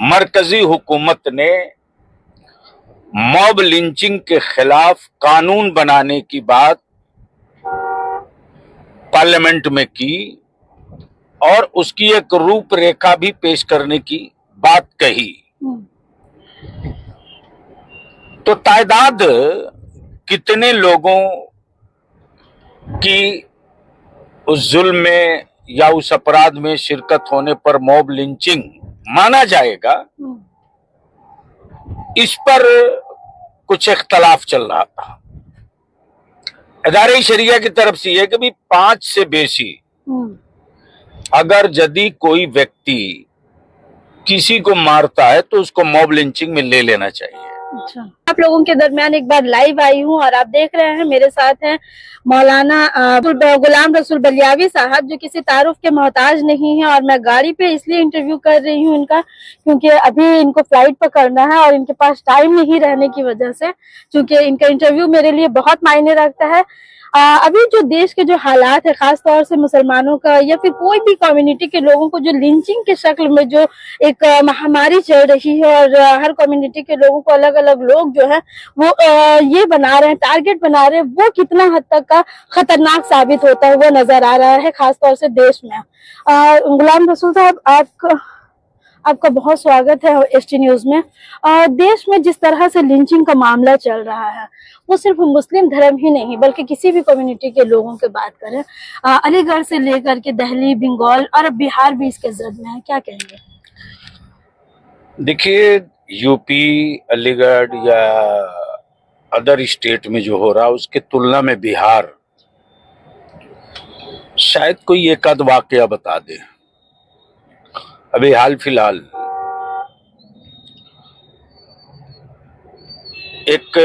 मरकजी हुकूमत ने मॉब लिंचिंग के खिलाफ कानून बनाने की बात पार्लियामेंट में की और उसकी एक रूपरेखा भी पेश करने की बात कही, तो तादाद कितने लोगों की उस जुल्म में या उस अपराध में शिरकत होने पर मॉब लिंचिंग माना जाएगा, इस पर कुछ इख्तलाफ चल रहा था। इदारे शरिया की तरफ से यह कि भी 5 से बेसी अगर यदि कोई व्यक्ति किसी को मारता है तो उसको मॉब लिंचिंग में ले लेना चाहिए। अच्छा, आप लोगों के दरमियान एक बार लाइव आई हूँ और आप देख रहे हैं मेरे साथ हैं मौलाना गुलाम रसूल बलियावी साहब, जो किसी तारुफ के मोहताज नहीं है। और मैं गाड़ी पे इसलिए इंटरव्यू कर रही हूँ इनका, क्योंकि अभी इनको फ्लाइट पकड़ना है और इनके पास टाइम नहीं रहने की वजह से, क्योंकि इनका इंटरव्यू मेरे लिए बहुत मायने रखता है। अभी जो देश के जो हालात है, खास तौर से मुसलमानों का या फिर कोई भी कम्युनिटी के लोगों को जो लिंचिंग के शक्ल में जो एक महामारी चल रही है और हर कम्युनिटी के लोगों को अलग अलग लोग जो है वो ये बना रहे हैं, टारगेट बना रहे हैं, वो कितना हद तक का खतरनाक साबित होता है वो नजर आ रहा है, खास तौर से देश में। गुलाम रसूल साहब, आपका बहुत स्वागत है एसटी न्यूज में। देश में जिस तरह से लिंचिंग का मामला चल रहा है, वो सिर्फ मुस्लिम धर्म ही नहीं बल्कि किसी भी कम्युनिटी के लोगों की बात करें, अलीगढ़ से लेकर के दिल्ली, बंगाल और अब बिहार भी इसके जद में है, क्या कहेंगे? देखिए, यूपी, अलीगढ़ या अदर स्टेट में जो हो रहा है उसके तुलना में बिहार शायद कोई एक आध वाकया बता दे। अभी हाल फिलहाल एक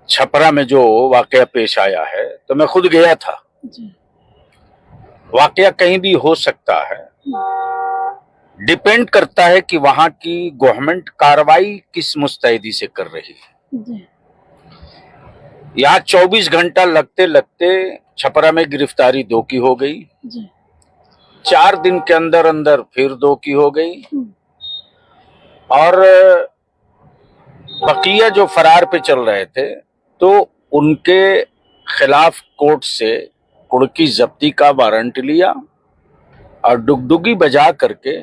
छपरा में जो वाकया पेश आया है, तो मैं खुद गया था। वाकया कहीं भी हो सकता है, डिपेंड करता है कि वहां की गवर्नमेंट कार्रवाई किस मुस्तैदी से कर रही है। यहाँ 24 घंटा लगते लगते छपरा में गिरफ्तारी 2 की हो गई, 4 दिन के अंदर अंदर फिर 2 की हो गई, और बकिया जो फरार पे चल रहे थे तो उनके खिलाफ कोर्ट से कुड़की जब्ती का वारंट लिया और डुगडुगी बजा करके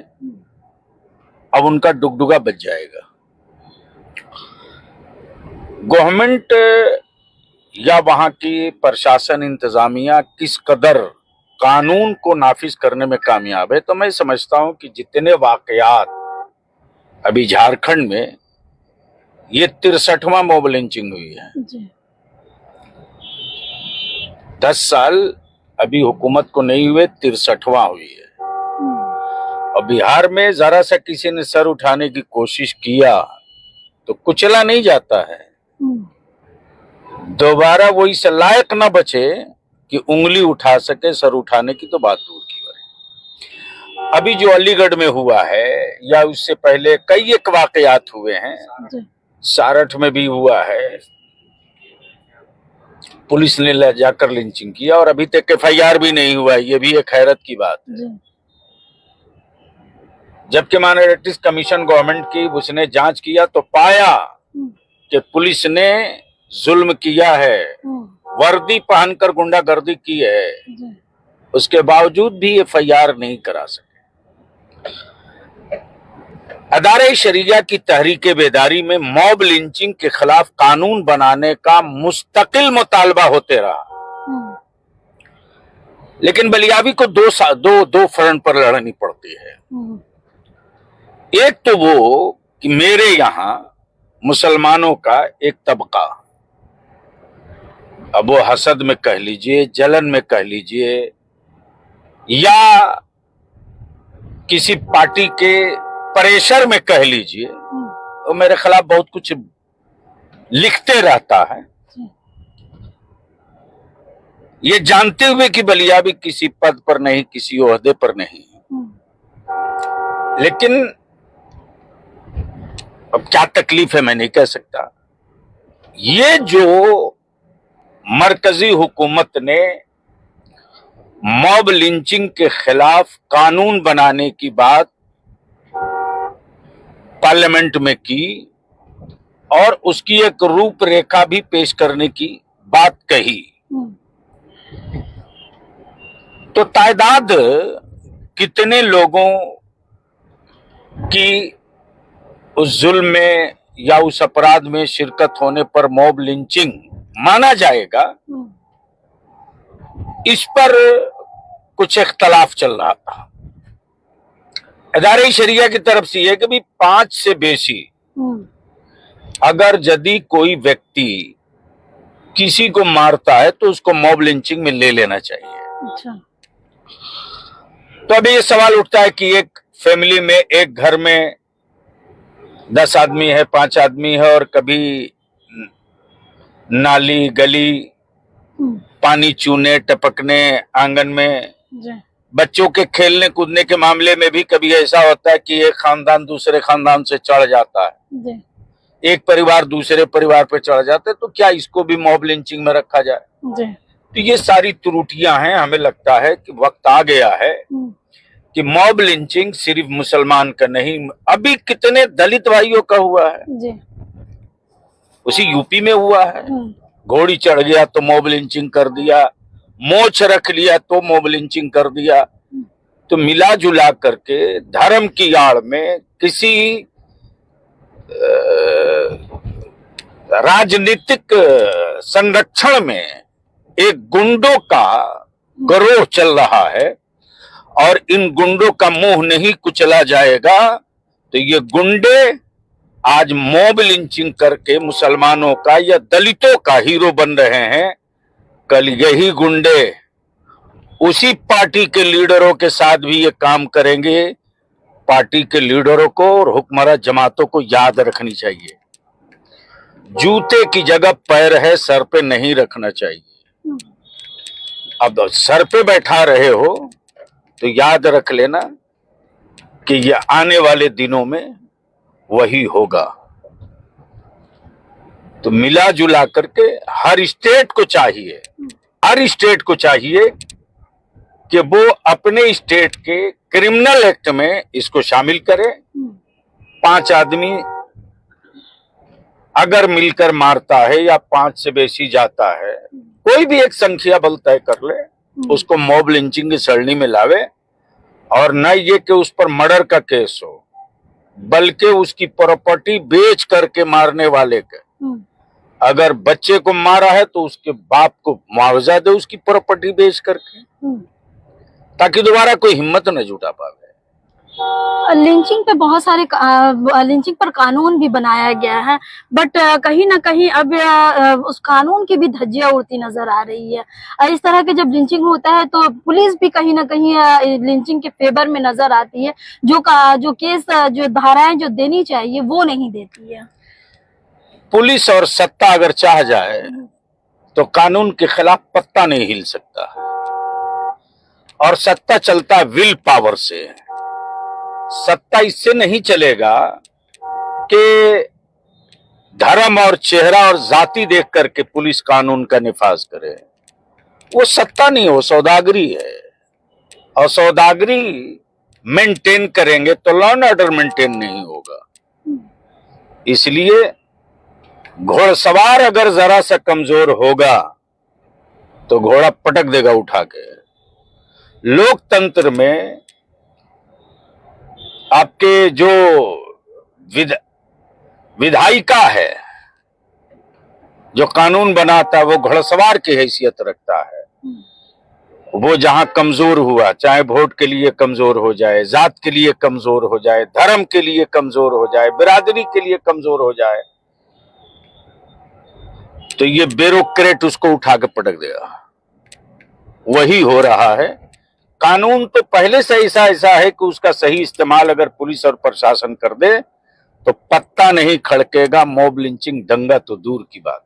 अब उनका डुगडुगा बच जाएगा। गवर्नमेंट या वहां की प्रशासन इंतजामिया किस कदर कानून को नाफिज करने में कामयाब है, तो मैं समझता हूं कि जितने वाकयात अभी झारखंड में, ये 63वां मॉब लिंचिंग हुई है। 10 साल अभी हुकूमत को नहीं हुए, 63वां हुई है। और बिहार में जरा सा किसी ने सर उठाने की कोशिश किया तो कुचला नहीं जाता है, दोबारा वो इस लायक न बचे कि उंगली उठा सके, सर उठाने की तो बात दूर की बात। अभी जो अलीगढ़ में हुआ है या उससे पहले कई एक वाकयात हुए हैं, सारठ में भी हुआ है, पुलिस ने ले जाकर लिंचिंग किया और अभी तक FIR भी नहीं हुआ, ये भी एक हैरत की बात है। जबकि माइनॉरिटीज कमीशन गवर्नमेंट की, उसने जांच किया तो पाया कि पुलिस ने जुल्म किया है, वर्दी पहनकर गुंडागर्दी की है, उसके बावजूद भी FIR नहीं करा सके। अदारे शरिया की तहरीक बेदारी में मॉब लिंचिंग के खिलाफ कानून बनाने का मुस्तकिल मुतालबा होते रहा, लेकिन बलियावी को दो फ्रंट पर लड़नी पड़ती है। एक तो वो कि मेरे यहाँ मुसलमानों का एक तबका, अब वो हसद में कह लीजिए, जलन में कह लीजिए, या किसी पार्टी के प्रेशर में कह लीजिए, वो मेरे खिलाफ बहुत कुछ लिखते रहता है, ये जानते हुए कि बलियावी किसी पद पर नहीं, किसी ओहदे पर नहीं। लेकिन अब क्या तकलीफ है मैं नहीं कह सकता। ये जो मरकजी हुकूमत ने मॉब लिंचिंग के खिलाफ कानून बनाने की बात पार्लियामेंट में की और उसकी एक रूपरेखा भी पेश करने की बात कही, तो तादाद कितने लोगों की उस जुल्म में या उस अपराध में शिरकत होने पर मॉब लिंचिंग माना जाएगा, इस पर कुछ इख्तलाफ चल रहा था। इदारे शरिया की तरफ से यह कि भी 5 से बेसी अगर यदि कोई व्यक्ति किसी को मारता है तो उसको मॉब लिंचिंग में ले लेना चाहिए। अच्छा। तो अभी ये सवाल उठता है कि एक फैमिली में, एक घर में 10 आदमी है, 5 आदमी है, और कभी नाली गली पानी चूने टपकने आंगन में बच्चों के खेलने कूदने के मामले में भी कभी ऐसा होता है कि एक खानदान दूसरे खानदान से चढ़ जाता है, एक परिवार दूसरे परिवार पे चढ़ जाता है, तो क्या इसको भी मॉब लिंचिंग में रखा जाए? तो ये सारी त्रुटियां हैं। हमें लगता है कि वक्त आ गया है कि मॉब लिंचिंग सिर्फ मुसलमान का नहीं, अभी कितने दलित भाइयों का हुआ है, उसी यूपी में हुआ है। घोड़ी चढ़ गया तो मॉब लिंचिंग कर दिया, मोछ रख लिया तो मॉब लिंचिंग कर दिया। तो मिला जुला करके धर्म की आड़ में किसी राजनीतिक संरक्षण में एक गुंडों का गिरोह चल रहा है, और इन गुंडों का मुंह नहीं कुचला जाएगा तो ये गुंडे आज मॉब लिंचिंग करके मुसलमानों का या दलितों का हीरो बन रहे हैं। कल यही गुंडे उसी पार्टी के लीडरों के साथ भी ये काम करेंगे। पार्टी के लीडरों को और हुक्मरान जमातों को याद रखनी चाहिए, जूते की जगह पैर है, सर पे नहीं रखना चाहिए। अब सर पे बैठा रहे हो तो याद रख लेना कि ये आने वाले दिनों में वही होगा। तो मिला जुला करके हर स्टेट को चाहिए कि वो अपने स्टेट के क्रिमिनल एक्ट में इसको शामिल करे। 5 आदमी अगर मिलकर मारता है या 5 से बेसी जाता है, कोई भी एक संख्या बल तय कर ले, उसको मॉब लिंचिंग की सरणी में लावे। और न ये कि उस पर मर्डर का केस हो, बल्कि उसकी प्रॉपर्टी बेच करके मारने वाले के, अगर बच्चे को मारा है तो उसके बाप को मुआवजा दे उसकी प्रॉपर्टी बेच करके, ताकि दोबारा कोई हिम्मत न जुटा पावे। लिंचिंग पे बहुत सारे लिंचिंग पर कानून भी बनाया गया है, बट कहीं ना कहीं अब उस कानून की भी धज्जियां उड़ती नजर आ रही है। इस तरह के जब लिंचिंग होता है तो पुलिस भी कहीं ना कहीं लिंचिंग के फेवर में नजर आती है, जो केस जो धाराएं जो देनी चाहिए वो नहीं देती है। पुलिस और सत्ता अगर चाह जाए तो कानून के खिलाफ पत्ता नहीं हिल सकता, और सत्ता चलता विल पावर से। सत्ता इससे नहीं चलेगा कि धर्म और चेहरा और जाति देख करके पुलिस कानून का निफाज करे। वो सत्ता नहीं, वो सौदागरी है, और सौदागरी मेंटेन करेंगे तो लॉ एंड ऑर्डर मेंटेन नहीं होगा। इसलिए घोड़सवार अगर जरा सा कमजोर होगा तो घोड़ा पटक देगा उठा के। लोकतंत्र में आपके जो विधायिका है, जो कानून बनाता है, वो घोड़सवार की हैसियत रखता है। वो जहां कमजोर हुआ, चाहे वोट के लिए कमजोर हो जाए, जात के लिए कमजोर हो जाए, धर्म के लिए कमजोर हो जाए, बिरादरी के लिए कमजोर हो जाए, तो ये ब्यूरोक्रेट उसको उठा के पटक देगा। वही हो रहा है। कानून तो पहले से ऐसा है कि उसका सही इस्तेमाल अगर पुलिस और प्रशासन कर दे तो पत्ता नहीं खड़केगा। मॉब लिंचिंग दंगा तो दूर की बात।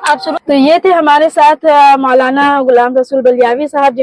आप सुनो, तो ये थे हमारे साथ मौलाना गुलाम रसूल बलियावी साहब,